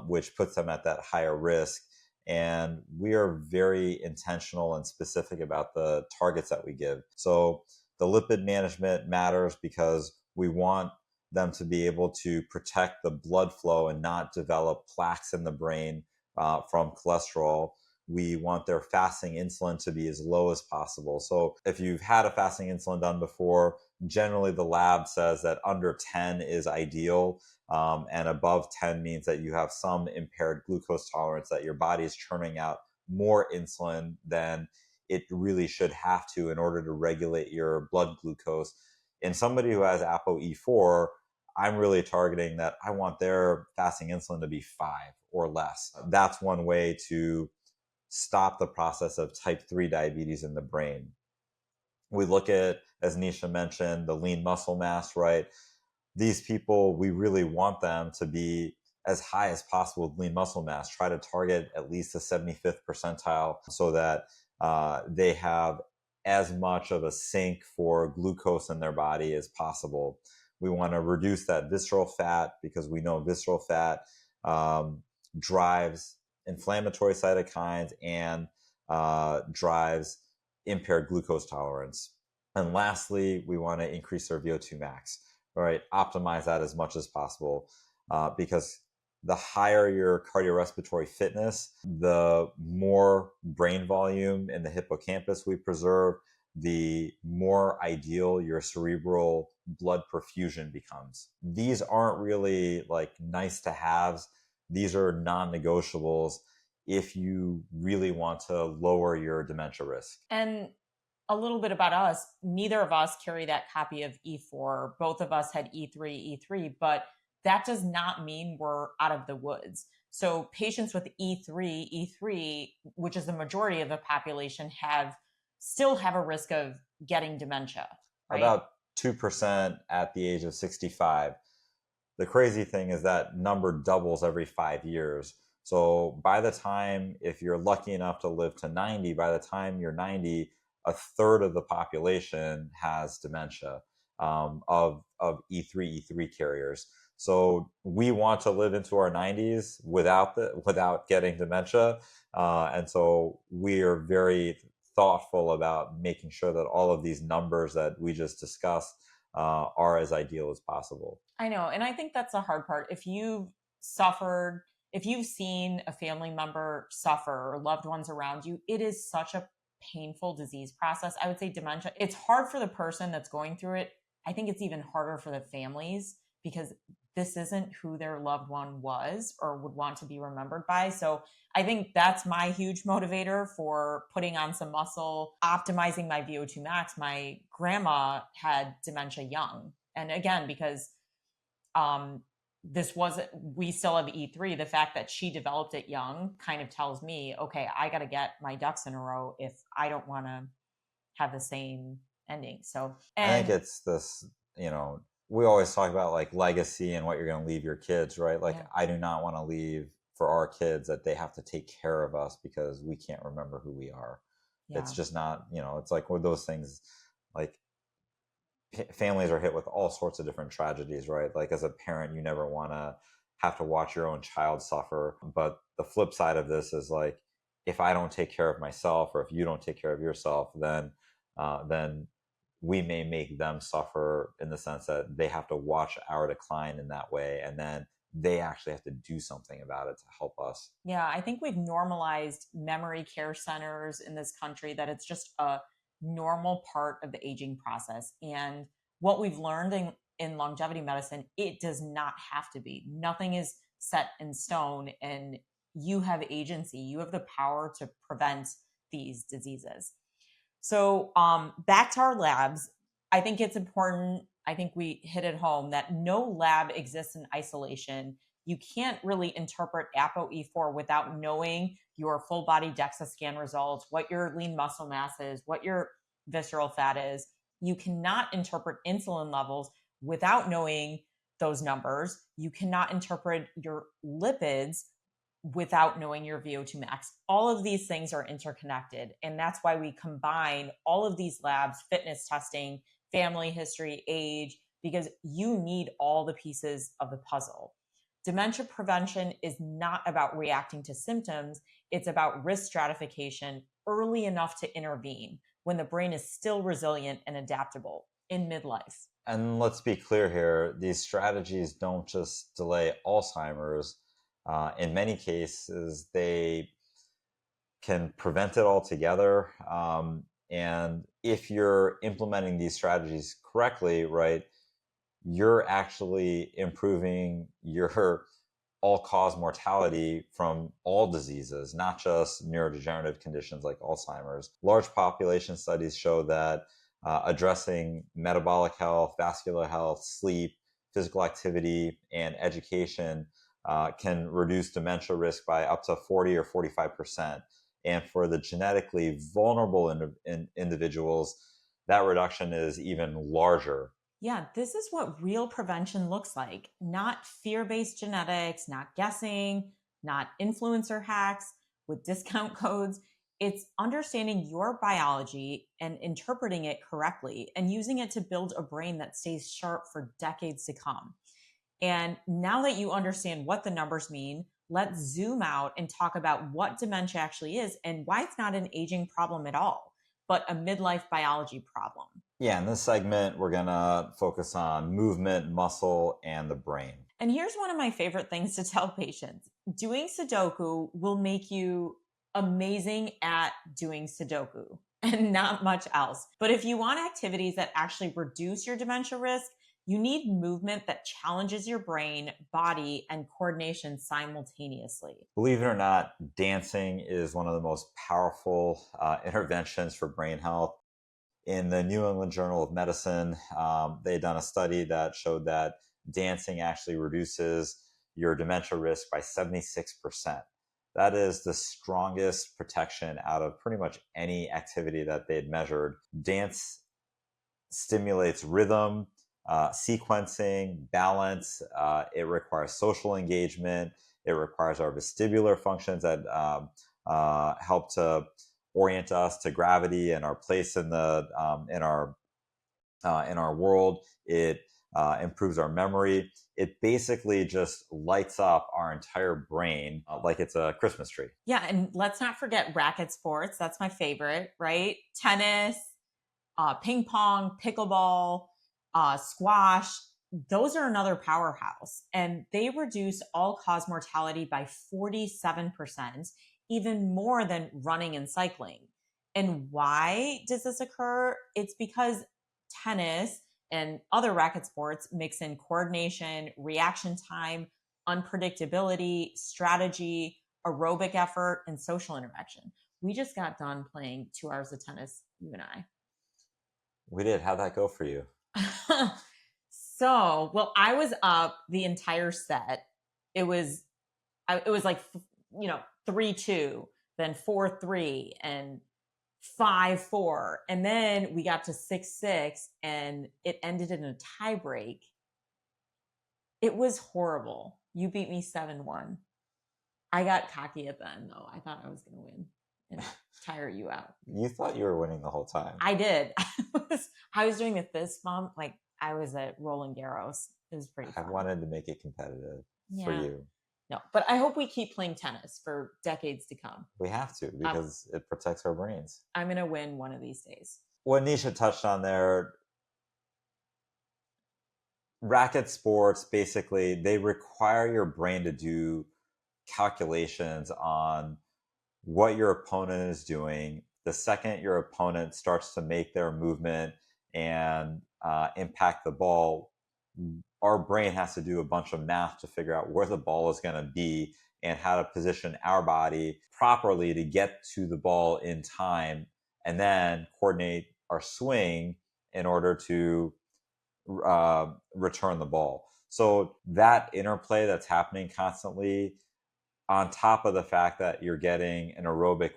Speaker 1: which puts them at that higher risk. And we are very intentional and specific about the targets that we give. So the lipid management matters because we want them to be able to protect the blood flow and not develop plaques in the brain from cholesterol. We want their fasting insulin to be as low as possible. So if you've had a fasting insulin done before, generally the lab says that under 10 is ideal. And above 10 means that you have some impaired glucose tolerance, that your body is churning out more insulin than it really should have to in order to regulate your blood glucose. In somebody who has ApoE4, I'm really targeting that I want their fasting insulin to be 5 or less. That's one way to stop the process of type 3 diabetes in the brain. We look at, as Nisha mentioned, the lean muscle mass, right? These people, we really want them to be as high as possible with lean muscle mass. Try to target at least the 75th percentile so that they have as much of a sink for glucose in their body as possible. We want to reduce that visceral fat because we know visceral fat drives inflammatory cytokines and drives impaired glucose tolerance. And lastly, we want to increase their VO2 max. All right, optimize that as much as possible because the higher your cardiorespiratory fitness, the more brain volume in the hippocampus we preserve, the more ideal your cerebral blood perfusion becomes. These aren't really like nice to haves. These are non-negotiables if you really want to lower your dementia risk.
Speaker 2: And a little bit about us, neither of us carry that copy of E4. Both of us had E3, but that does not mean we're out of the woods. So patients with E3, which is the majority of the population, still have a risk of getting dementia, right?
Speaker 1: About 2% at the age of 65. The crazy thing is that number doubles every 5 years. So by the time, if you're lucky enough to live to 90, by the time you're 90, a third of the population has dementia of E3 carriers. So we want to live into our 90s without getting dementia, and so we are very thoughtful about making sure that all of these numbers that we just discussed are as ideal as possible.
Speaker 2: I know, and I think that's the hard part. If you've seen a family member suffer or loved ones around you, it is such a painful disease process. I would say dementia, it's hard for the person that's going through it. I think it's even harder for the families because this isn't who their loved one was or would want to be remembered by. So I think that's my huge motivator for putting on some muscle, optimizing my VO2 max. My grandma had dementia young. And again, because we still have E3, the fact that she developed it young kind of tells me, okay, I got to get my ducks in a row if I don't want to have the same ending. So
Speaker 1: I think it's this, we always talk about like legacy and what you're going to leave your kids, right? Like, yeah. I do not want to leave for our kids that they have to take care of us because we can't remember who we are. Yeah. It's just not, it's like with those things, like families are hit with all sorts of different tragedies, right? Like as a parent, you never want to have to watch your own child suffer. But the flip side of this is like, if I don't take care of myself, or if you don't take care of yourself, then we may make them suffer in the sense that they have to watch our decline in that way. And then they actually have to do something about it to help us.
Speaker 2: Yeah, I think we've normalized memory care centers in this country, that it's just a normal part of the aging process. And what we've learned in longevity medicine, it does not have to be. Nothing is set in stone, and you have agency. You have the power to prevent these diseases. So back to our labs, I think it's important. I think we hit it home that no lab exists in isolation. You can't really interpret ApoE4 without knowing your full body DEXA scan results, what your lean muscle mass is, what your visceral fat is. You cannot interpret insulin levels without knowing those numbers. You cannot interpret your lipids without knowing your VO2 max. All of these things are interconnected. And that's why we combine all of these labs, fitness testing, family history, age, because you need all the pieces of the puzzle. Dementia prevention is not about reacting to symptoms. It's about risk stratification early enough to intervene when the brain is still resilient and adaptable in midlife.
Speaker 1: And let's be clear here, these strategies don't just delay Alzheimer's. In many cases, they can prevent it altogether. And if you're implementing these strategies correctly, right, you're actually improving your all-cause mortality from all diseases, not just neurodegenerative conditions like Alzheimer's. Large population studies show that addressing metabolic health, vascular health, sleep, physical activity, and education can reduce dementia risk by up to 40 or 45%. And for the genetically vulnerable individuals, that reduction is even larger.
Speaker 2: Yeah, this is what real prevention looks like. Not fear-based genetics, not guessing, not influencer hacks with discount codes. It's understanding your biology and interpreting it correctly and using it to build a brain that stays sharp for decades to come. And now that you understand what the numbers mean, let's zoom out and talk about what dementia actually is and why it's not an aging problem at all, but a midlife biology problem.
Speaker 1: Yeah, in this segment, we're going to focus on movement, muscle, and the brain.
Speaker 2: And here's one of my favorite things to tell patients. Doing Sudoku will make you amazing at doing Sudoku. and not much else. But if you want activities that actually reduce your dementia risk, you need movement that challenges your brain, body, and coordination simultaneously.
Speaker 1: Believe it or not, dancing is one of the most powerful interventions for brain health. In the New England Journal of Medicine, they had done a study that showed that dancing actually reduces your dementia risk by 76%. That is the strongest protection out of pretty much any activity that they'd measured. Dance stimulates rhythm, sequencing, balance. It requires social engagement. It requires our vestibular functions that help to orient us to gravity and our place in the in our world. It improves our memory. It basically just lights up our entire brain like it's a Christmas tree.
Speaker 2: Yeah, and let's not forget racket sports. That's my favorite, right? Tennis, ping pong, pickleball, squash. Those are another powerhouse, and they reduce all-cause mortality by 47%, even more than running and cycling. And why does this occur? It's because tennis and other racket sports mix in coordination, reaction time, unpredictability, strategy, aerobic effort, and social interaction. We just got done playing 2 hours of tennis, you and I.
Speaker 1: We did. How'd that go for you?
Speaker 2: So, well, I was up the entire set. It was like, 3-2, then 4-3, and 5-4. And then we got to 6-6, and it ended in a tie break. It was horrible. You beat me 7-1. I got cocky at the end, though. I thought I was going to win and tire you out.
Speaker 1: You thought you were winning the whole time.
Speaker 2: I did. I was doing the fist bump like I was at Roland Garros. It was pretty fun.
Speaker 1: I wanted to make it competitive for you.
Speaker 2: No, but I hope we keep playing tennis for decades to come.
Speaker 1: We have to, because it protects our brains.
Speaker 2: I'm going to win one of these days.
Speaker 1: What Nisha touched on there, racket sports, basically, they require your brain to do calculations on what your opponent is doing. The second your opponent starts to make their movement and impact the ball, our brain has to do a bunch of math to figure out where the ball is going to be and how to position our body properly to get to the ball in time, and then coordinate our swing in order to return the ball. So that interplay that's happening constantly, on top of the fact that you're getting an aerobic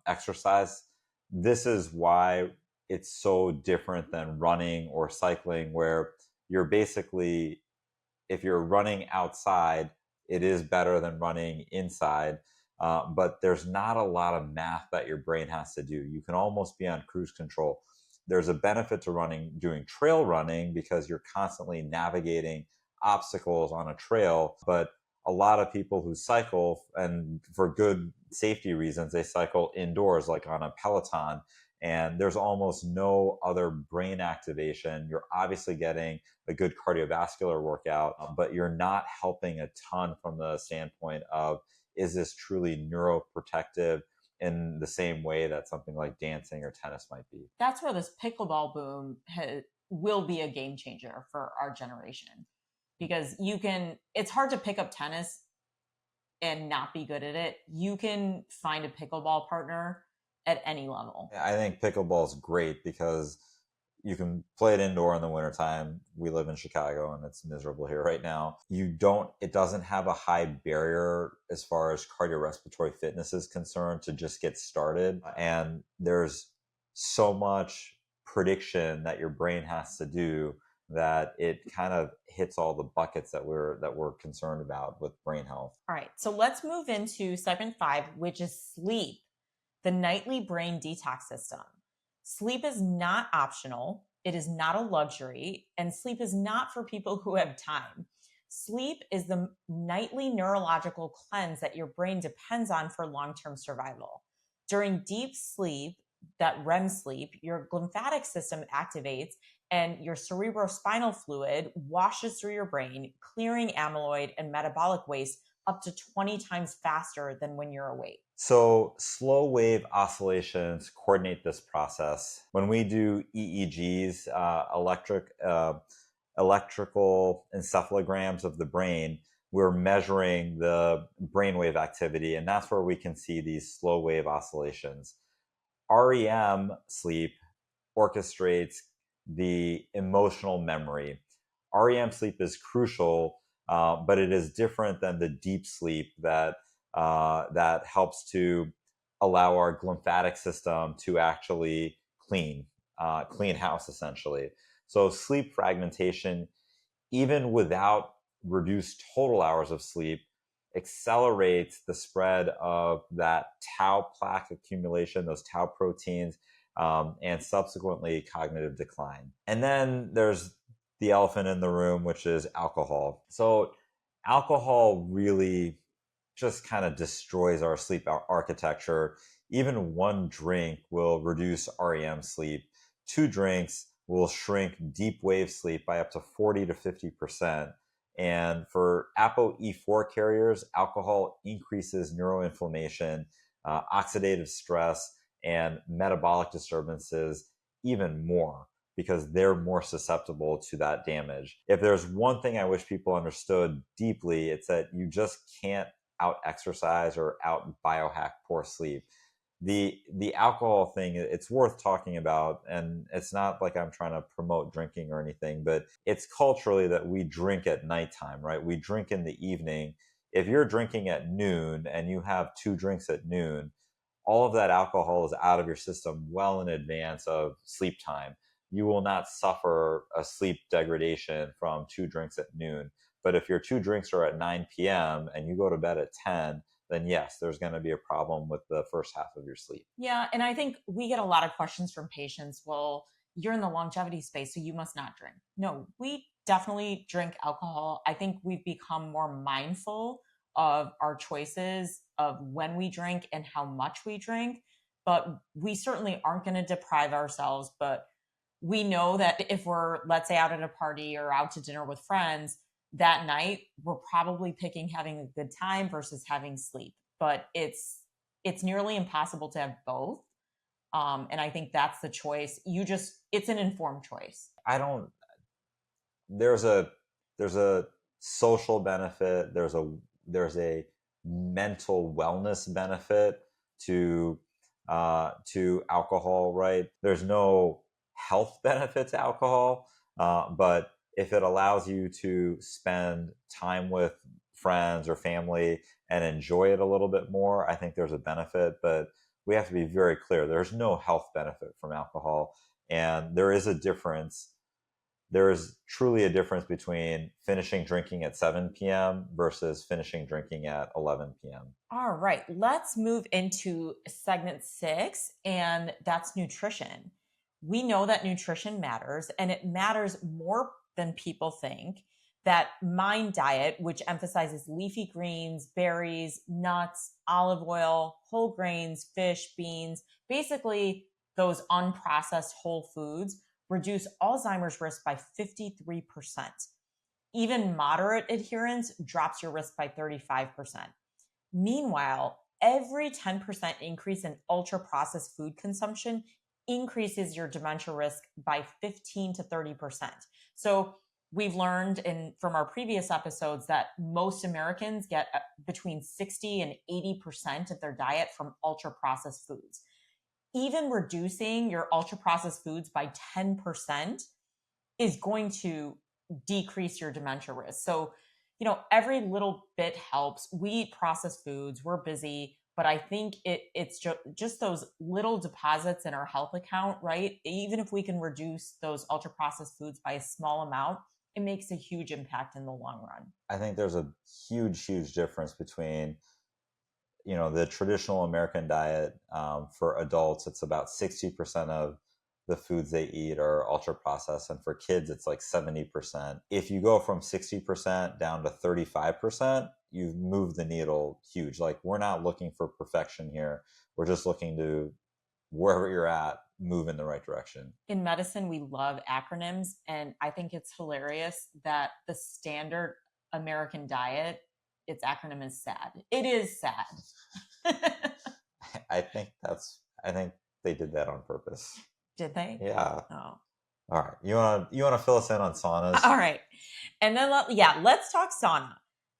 Speaker 1: exercise, this is why it's so different than running or cycling, where you're basically, if you're running outside, it is better than running inside. But there's not a lot of math that your brain has to do. You can almost be on cruise control. There's a benefit to doing trail running, because you're constantly navigating obstacles on a trail. But a lot of people who cycle, and for good safety reasons, they cycle indoors, like on a Peloton, and there's almost no other brain activation. You're obviously getting a good cardiovascular workout, but you're not helping a ton from the standpoint of, is this truly neuroprotective in the same way that something like dancing or tennis might be?
Speaker 2: That's where this pickleball boom will be a game changer for our generation, because it's hard to pick up tennis and not be good at it. You can find a pickleball partner at any level.
Speaker 1: I think pickleball is great because you can play it indoor in the wintertime. We live in Chicago and it's miserable here right now. It doesn't have a high barrier as far as cardiorespiratory fitness is concerned to just get started. And there's so much prediction that your brain has to do that it kind of hits all the buckets that we're concerned about with brain health.
Speaker 2: All right, so let's move into segment 5, which is sleep, the nightly brain detox system. Sleep is not optional. It is not a luxury, and sleep is not for people who have time. Sleep is the nightly neurological cleanse that your brain depends on for long-term survival. During deep sleep, that REM sleep, your glymphatic system activates and your cerebrospinal fluid washes through your brain, clearing amyloid and metabolic waste up to 20 times faster than when you're awake.
Speaker 1: So slow wave oscillations coordinate this process. When we do EEGs, electrical encephalograms of the brain, we're measuring the brainwave activity, and that's where we can see these slow wave oscillations. REM sleep orchestrates the emotional memory. REM sleep is crucial, but it is different than the deep sleep that helps to allow our glymphatic system to actually clean house essentially. So sleep fragmentation, even without reduced total hours of sleep, accelerates the spread of that tau plaque accumulation, those tau proteins, and subsequently cognitive decline. And then there's the elephant in the room, which is alcohol. So alcohol really just kind of destroys our sleep architecture. Even one drink will reduce REM sleep. 2 drinks will shrink deep wave sleep by up to 40 to 50%. And for ApoE4 carriers, alcohol increases neuroinflammation, oxidative stress, and metabolic disturbances even more because they're more susceptible to that damage. If there's one thing I wish people understood deeply, it's that you just can't out exercise or out biohack poor sleep. The alcohol thing, it's worth talking about, and it's not like I'm trying to promote drinking or anything, but it's culturally that we drink at nighttime, right? We drink in the evening. If you're drinking at noon and you have 2 drinks at noon, all of that alcohol is out of your system well in advance of sleep time. You will not suffer a sleep degradation from 2 drinks at noon. But if your 2 drinks are at 9 p.m. and you go to bed at 10, then yes, there's going to be a problem with the first half of your sleep.
Speaker 2: Yeah. And I think we get a lot of questions from patients. Well, you're in the longevity space, so you must not drink. No, we definitely drink alcohol. I think we've become more mindful of our choices of when we drink and how much we drink, but we certainly aren't going to deprive ourselves. But we know that if we're, let's say, out at a party or out to dinner with friends, that night we're probably picking having a good time versus having sleep. But it's nearly impossible to have both. And I think that's the choice. It's an informed choice.
Speaker 1: I don't, there's a social benefit, there's a mental wellness benefit to alcohol, right? There's no health benefit to alcohol, but if it allows you to spend time with friends or family and enjoy it a little bit more, I think there's a benefit. But we have to be very clear: there's no health benefit from alcohol, and there is a difference. There is truly a difference between finishing drinking at 7 p.m. versus finishing drinking at 11 p.m.
Speaker 2: All right, let's move into segment 6, and that's nutrition. We know that nutrition matters, and it matters more than people think. That MIND diet, which emphasizes leafy greens, berries, nuts, olive oil, whole grains, fish, beans, basically those unprocessed whole foods, reduce Alzheimer's risk by 53%. Even moderate adherence drops your risk by 35%. Meanwhile, every 10% increase in ultra processed food consumption increases your dementia risk by 15 to 30%. So we've learned from our previous episodes that most Americans get between 60 and 80% of their diet from ultra processed foods. Even reducing your ultra processed foods by 10% is going to decrease your dementia risk. So, every little bit helps. We eat processed foods, we're busy, but I think it's just those little deposits in our health account, right? Even if we can reduce those ultra processed foods by a small amount, it makes a huge impact in the long run.
Speaker 1: I think there's a huge difference between the traditional American diet. For adults, it's about 60% of the foods they eat are ultra processed, and for kids it's like 70%. If you go from 60% down to 35%, you've moved the needle huge. Like, we're not looking for perfection here, we're just looking to, wherever you're at, move in the right direction.
Speaker 2: In medicine, we love acronyms, and I think it's hilarious that the standard American diet, its acronym is SAD. It is SAD.
Speaker 1: I think they did that on purpose.
Speaker 2: Did they?
Speaker 1: Yeah.
Speaker 2: Oh.
Speaker 1: All right. You wanna fill us in on saunas?
Speaker 2: All right. And then, let's talk sauna.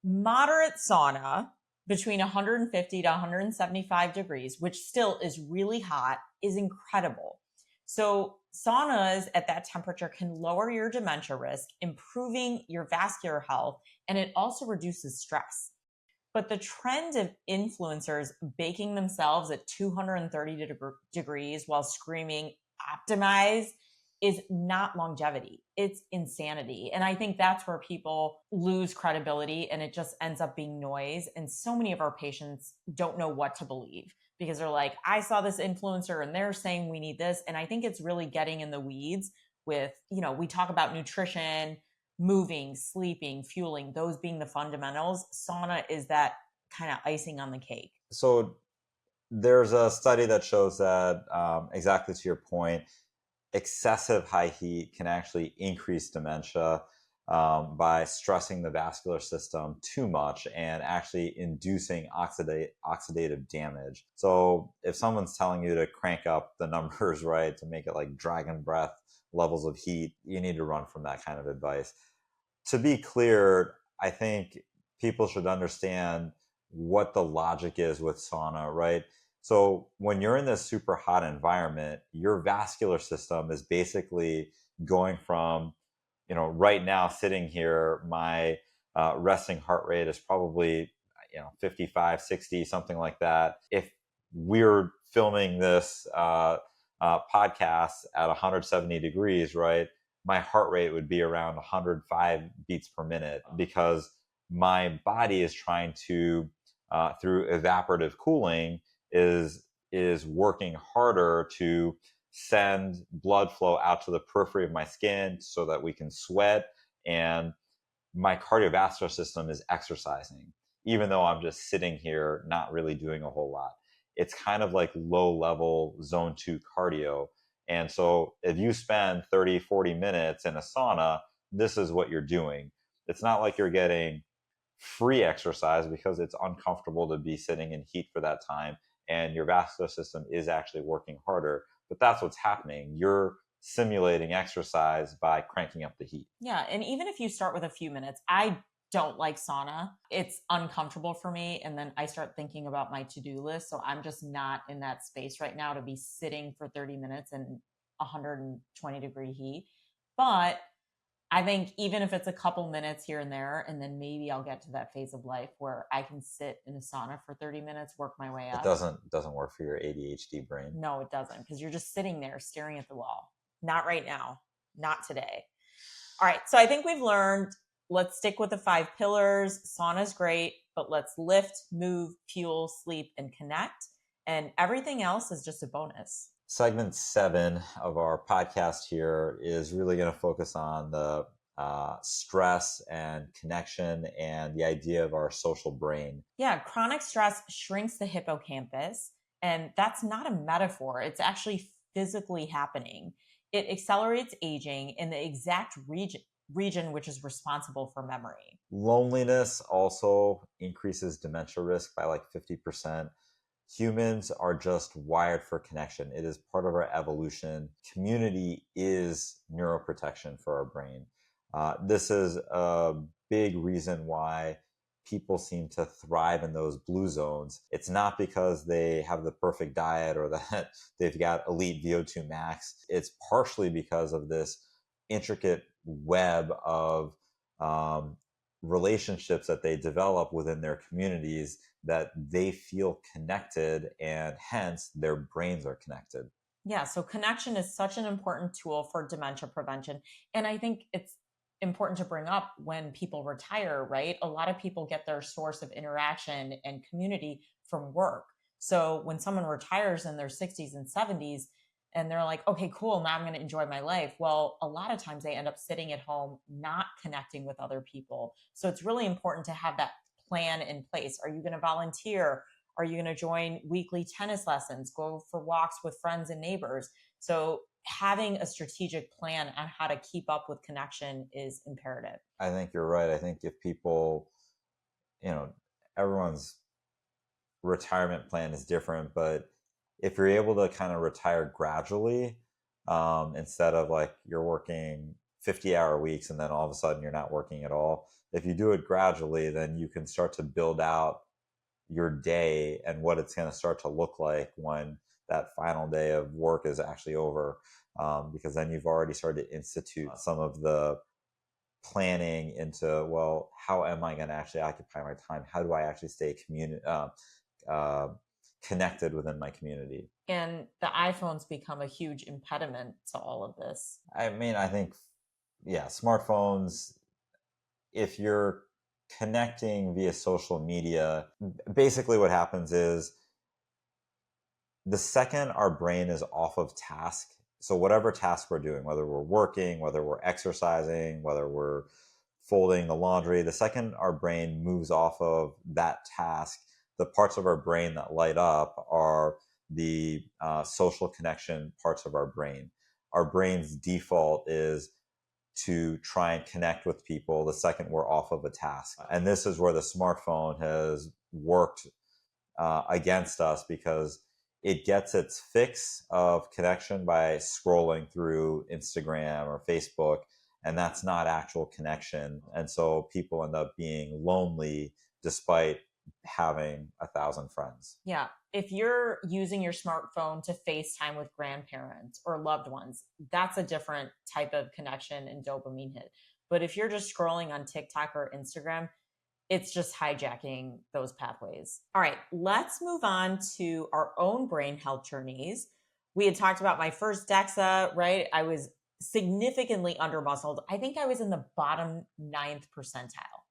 Speaker 2: Moderate sauna between 150 to 175 degrees, which still is really hot, is incredible. So saunas at that temperature can lower your dementia risk, improving your vascular health, and it also reduces stress. But the trend of influencers baking themselves at 230 degrees while screaming optimize is not longevity. It's insanity. And I think that's where people lose credibility and it just ends up being noise. And so many of our patients don't know what to believe because they're like, I saw this influencer and they're saying we need this. And I think it's really getting in the weeds with, we talk about nutrition, moving, sleeping, fueling, those being the fundamentals. Sauna is that kind of icing on the cake.
Speaker 1: So there's a study that shows that, exactly to your point, excessive high heat can actually increase dementia by stressing the vascular system too much and actually inducing oxidative damage. So if someone's telling you to crank up the numbers, right, to make it like dragon breath levels of heat, you need to run from that kind of advice. To be clear, I think people should understand what the logic is with sauna, right? So when you're in this super hot environment, your vascular system is basically going from, right now sitting here, my resting heart rate is probably, 55, 60, something like that. If we're filming this podcast at 170 degrees, right, my heart rate would be around 105 beats per minute because my body is trying to, through evaporative cooling, is working harder to send blood flow out to the periphery of my skin so that we can sweat, and my cardiovascular system is exercising even though I'm just sitting here not really doing a whole lot. It's kind of like low level zone 2 cardio. And so if you spend 30, 40 minutes in a sauna, this is what you're doing. It's not like you're getting free exercise because it's uncomfortable to be sitting in heat for that time, and your vascular system is actually working harder. But that's what's happening. You're simulating exercise by cranking up the heat.
Speaker 2: Yeah. And even if you start with a few minutes, I don't like sauna. It's uncomfortable for me. And then I start thinking about my to-do list. So I'm just not in that space right now to be sitting for 30 minutes in 120-degree heat. But I think even if it's a couple minutes here and there, and then maybe I'll get to that phase of life where I can sit in a sauna for 30 minutes, work my way up.
Speaker 1: It doesn't work for your ADHD brain.
Speaker 2: No, it doesn't, because you're just sitting there staring at the wall. Not right now. Not today. All right. So I think we've learned, let's stick with the 5 pillars. Sauna's great, but let's lift, move, fuel, sleep, and connect. And everything else is just a bonus.
Speaker 1: Segment 7 of our podcast here is really going to focus on the stress and connection and the idea of our social brain.
Speaker 2: Yeah, chronic stress shrinks the hippocampus, and that's not a metaphor. It's actually physically happening. It accelerates aging in the exact region which is responsible for memory.
Speaker 1: Loneliness also increases dementia risk by like 50%. Humans are just wired for connection. It is part of our evolution. Community is neuroprotection for our brain. This is a big reason why people seem to thrive in those blue zones. It's not because they have the perfect diet or that they've got elite VO2 max. It's partially because of this intricate web of relationships that they develop within their communities, that they feel connected, and hence their brains are connected.
Speaker 2: Yeah, so connection is such an important tool for dementia prevention. And I think it's important to bring up when people retire, right? A lot of people get their source of interaction and community from work. So when someone retires in their 60s and 70s, and they're like, okay, cool, now I'm going to enjoy my life. Well, a lot of times they end up sitting at home, not connecting with other people. So it's really important to have that plan in place. Are you going to volunteer? Are you going to join weekly tennis lessons, go for walks with friends and neighbors? So having a strategic plan on how to keep up with connection is imperative.
Speaker 1: I think you're right. I think if people, everyone's retirement plan is different, but if you're able to kind of retire gradually, instead of like you're working 50-hour weeks and then all of a sudden you're not working at all, if you do it gradually, then you can start to build out your day and what it's going to start to look like when that final day of work is actually over, because then you've already started to institute some of the planning into, well, how am I going to actually occupy my time? How do I actually stay connected within my community?
Speaker 2: And the iPhone's become a huge impediment to all of this.
Speaker 1: I mean, I think, yeah, smartphones, if you're connecting via social media, basically what happens is the second our brain is off of task, so whatever task we're doing, whether we're working, whether we're exercising, whether we're folding the laundry, the second our brain moves off of that task, the parts of our brain that light up are the social connection parts of our brain. Our brain's default is to try and connect with people the second we're off of a task. And this is where the smartphone has worked against us, because it gets its fix of connection by scrolling through Instagram or Facebook, and that's not actual connection. And so people end up being lonely despite having 1,000 friends.
Speaker 2: Yeah. If you're using your smartphone to FaceTime with grandparents or loved ones, that's a different type of connection and dopamine hit. But if you're just scrolling on TikTok or Instagram, it's just hijacking those pathways. All right, let's move on to our own brain health journeys. We had talked about my first DEXA, right? I was significantly under-muscled. I think I was in the bottom 9th percentile,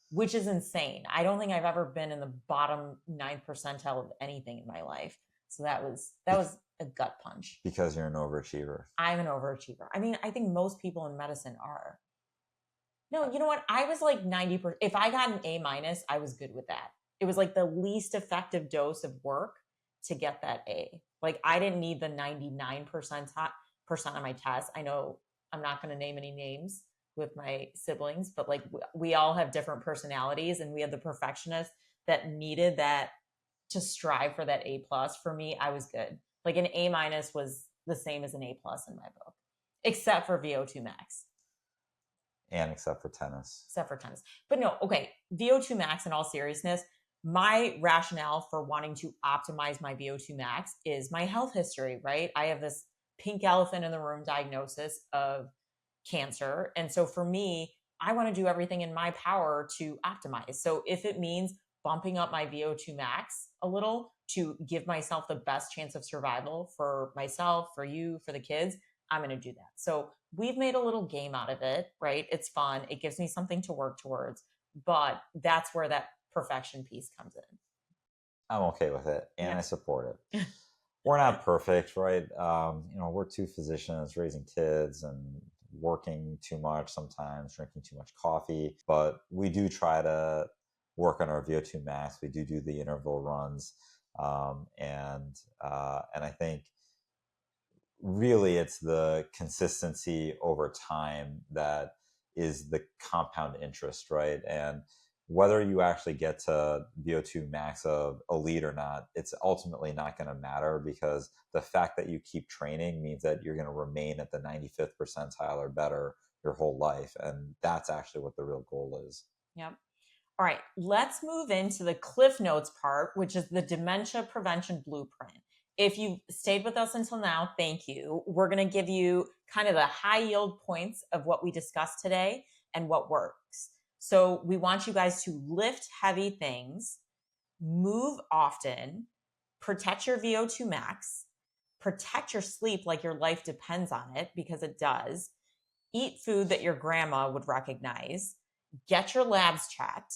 Speaker 2: which is insane. I don't think I've ever been in the bottom 9th percentile of anything in my life. So that was a gut punch.
Speaker 1: Because you're an overachiever.
Speaker 2: I'm an overachiever. I mean, I think most people in medicine are. No, you know what? I was like 90%. If I got an A minus, I was good with that. It was like the least effective dose of work to get that A. Like I didn't need the 99% on my test. I know I'm not going to name any names with my siblings, but like we all have different personalities, and we have the perfectionist that needed that to strive for that A plus. For me, I was good. Like an A minus was the same as an A plus in my book, except for VO2 max.
Speaker 1: And except for tennis.
Speaker 2: But no, okay. VO2 max, in all seriousness, my rationale for wanting to optimize my VO2 max is my health history, right? I have this pink elephant in the room diagnosis of cancer. And so for me, I want to do everything in my power to optimize. So if it means bumping up my VO2 max a little to give myself the best chance of survival for myself, for you, for the kids, I'm going to do that. So we've made a little game out of it, right? It's fun. It gives me something to work towards, but that's where that perfection piece comes in.
Speaker 1: I'm okay with it, and yeah. I support it. We're not perfect, right? We're two physicians raising kids and working too much sometimes, drinking too much coffee, but we do try to work on our VO2 max. We do the interval runs, and I think really it's the consistency over time that is the compound interest, right? And whether you actually get to VO2 max of elite or not, it's ultimately not going to matter, because the fact that you keep training means that you're going to remain at the 95th percentile or better your whole life. And that's actually what the real goal is.
Speaker 2: Yep. All right, let's move into the Cliff Notes part, which is the dementia prevention blueprint. If you've stayed with us until now, thank you. We're going to give you kind of the high yield points of what we discussed today and what works. So we want you guys to lift heavy things, move often, protect your VO2 max, protect your sleep like your life depends on it, because it does, eat food that your grandma would recognize, get your labs checked,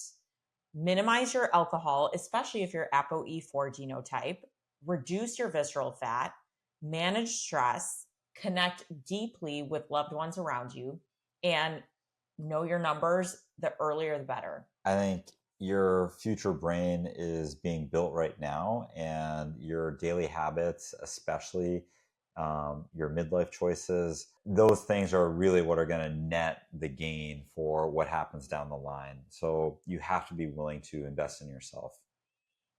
Speaker 2: minimize your alcohol, especially if you're ApoE4 genotype, reduce your visceral fat, manage stress, connect deeply with loved ones around you, and know your numbers. The earlier, the better.
Speaker 1: I think your future brain is being built right now, and your daily habits, especially your midlife choices, those things are really what are going to net the gain for what happens down the line. So you have to be willing to invest in yourself.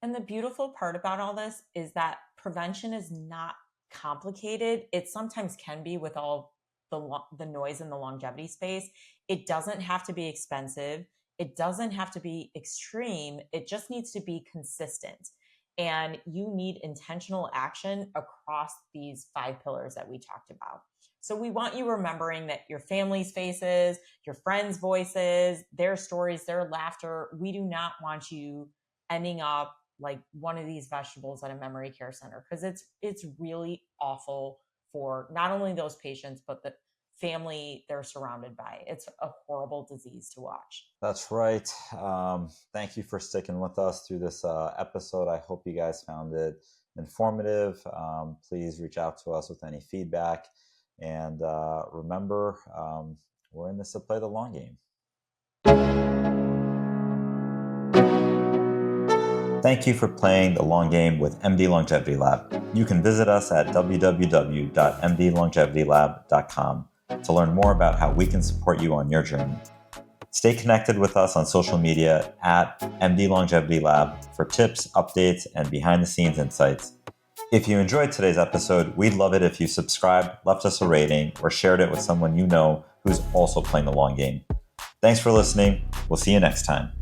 Speaker 2: And the beautiful part about all this is that prevention is not complicated. It sometimes can be with all the noise in the longevity space. It doesn't have to be expensive. It doesn't have to be extreme. It just needs to be consistent. And you need intentional action across these 5 pillars that we talked about. So we want you remembering that your family's faces, your friends' voices, their stories, their laughter, we do not want you ending up like one of these vegetables at a memory care center, because it's really awful for not only those patients, but the family they're surrounded by. It's a horrible disease to watch.
Speaker 1: That's right. Thank you for sticking with us through this episode. I hope you guys found it informative. Please reach out to us with any feedback. And remember, we're in this to play the long game. Thank you for playing the long game with MD Longevity Lab. You can visit us at www.mdlongevitylab.com to learn more about how we can support you on your journey. Stay connected with us on social media at MD Longevity Lab for tips, updates, and behind-the-scenes insights. If you enjoyed today's episode, we'd love it if you subscribed, left us a rating, or shared it with someone you know who's also playing the long game. Thanks for listening. We'll see you next time.